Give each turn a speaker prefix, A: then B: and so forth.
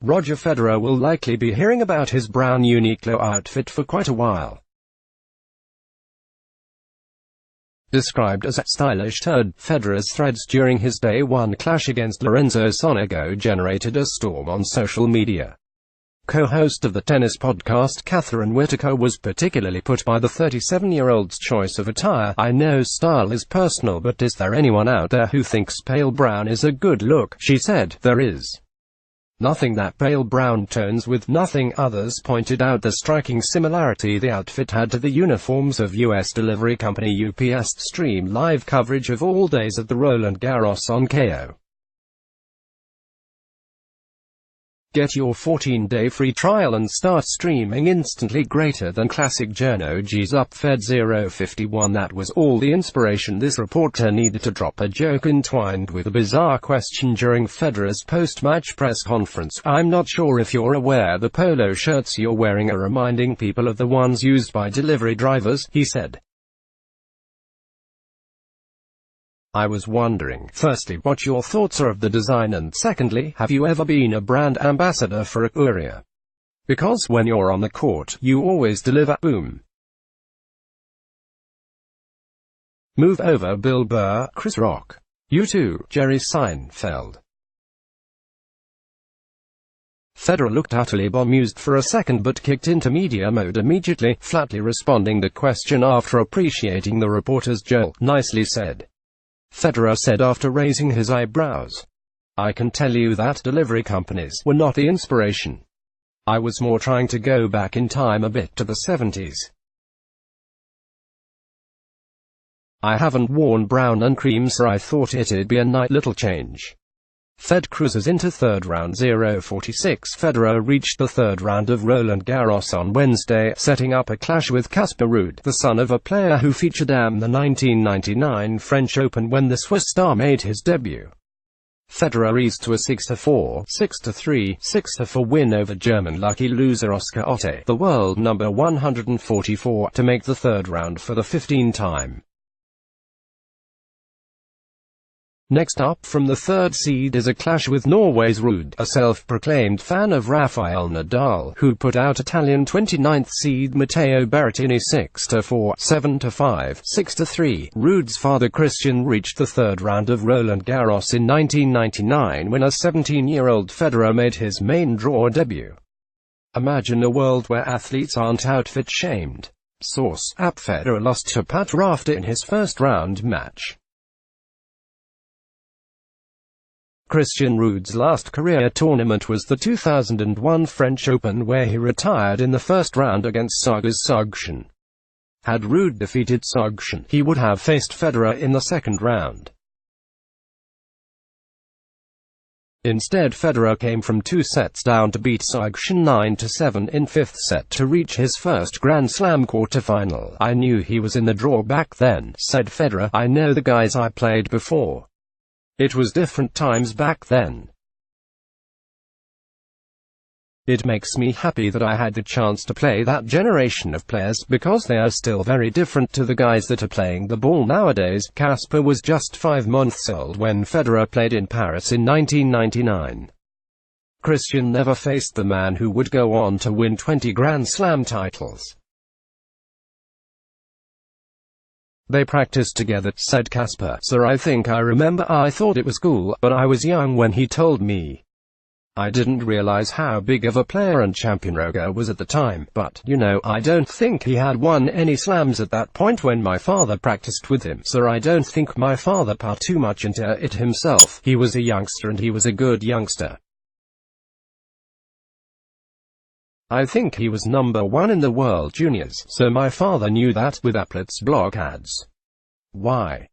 A: Roger Federer will likely be hearing about his brown Uniqlo outfit for quite a while. Described as a stylish turd, Federer's threads during his Day 1 clash against Lorenzo Sonego generated a storm on social media. Co-host of the tennis podcast Catherine Whitaker was particularly put by the 37-year-old's choice of attire. "I know style is personal, but is there anyone out there who thinks pale brown is a good look?" she said. "There is nothing that pale brown tones with nothing." Others pointed out the striking similarity the outfit had to the uniforms of U.S. delivery company UPS. Stream live coverage of all days at the Roland Garros on KO. Get your 14-day free trial and start streaming instantly. Greater than classic journo G's up Fed 051. That was all the inspiration this reporter needed to drop a joke entwined with a bizarre question during Federer's post-match press conference. "I'm not sure if you're aware the polo shirts you're wearing are reminding people of the ones used by delivery drivers," he said. "I was wondering, firstly, what your thoughts are of the design, and secondly, have you ever been a brand ambassador for a courier? Because when you're on the court, you always deliver. Boom. Move over Bill Burr, Chris Rock. You too, Jerry Seinfeld." Federer looked utterly bemused for a second but kicked into media mode immediately, flatly responding the question after appreciating the reporter's joke. "Nicely said," Federer said after raising his eyebrows. "I can tell you that delivery companies were not the inspiration. I was more trying to go back in time a bit to the 70s. I haven't worn brown and cream, so I thought it'd be a nice little change." Fed cruises into third round 0-46. Federer reached the third round of Roland Garros on Wednesday, setting up a clash with Casper Ruud, the son of a player who featured at the 1999 French Open when the Swiss star made his debut. Federer eased to a 6-4, 6-3, 6-4 win over German lucky loser Oscar Otte, the world number 144, to make the third round for the 15th time. Next up from the third seed is a clash with Norway's Ruud, a self-proclaimed fan of Rafael Nadal, who put out Italian 29th seed Matteo Berrettini 6-4, 7-5, 6-3. Ruud's father Christian reached the third round of Roland Garros in 1999 when a 17-year-old Federer made his main draw debut. Imagine a world where athletes aren't outfit shamed. Source: app. Federer lost to Pat Rafter in his first round match. Christian Ruud's last career tournament was the 2001 French Open, where he retired in the first round against Sargis Sogdian. Had Ruud defeated Sogdian, he would have faced Federer in the second round. Instead, Federer came from 2 sets down to beat Sogdian 9-7 in fifth set to reach his first Grand Slam quarterfinal. "I knew he was in the draw back then," said Federer. "I know the guys I played before. It was different times back then. It makes me happy that I had the chance to play that generation of players, because they are still very different to the guys that are playing the ball nowadays." Casper was just 5 months old when Federer played in Paris in 1999. Christian never faced the man who would go on to win 20 Grand Slam titles. "They practiced together," said Casper. "Sir, I think I remember I thought it was cool, but I was young when he told me. I didn't realize how big of a player and champion Roger was at the time, but, you know, I don't think he had won any slams at that point when my father practiced with him. Sir, I don't think my father put too much into it himself. He was a youngster and he was a good youngster. I think he was number 1 in the World Juniors, so my father knew that, with Applet's block ads. Why?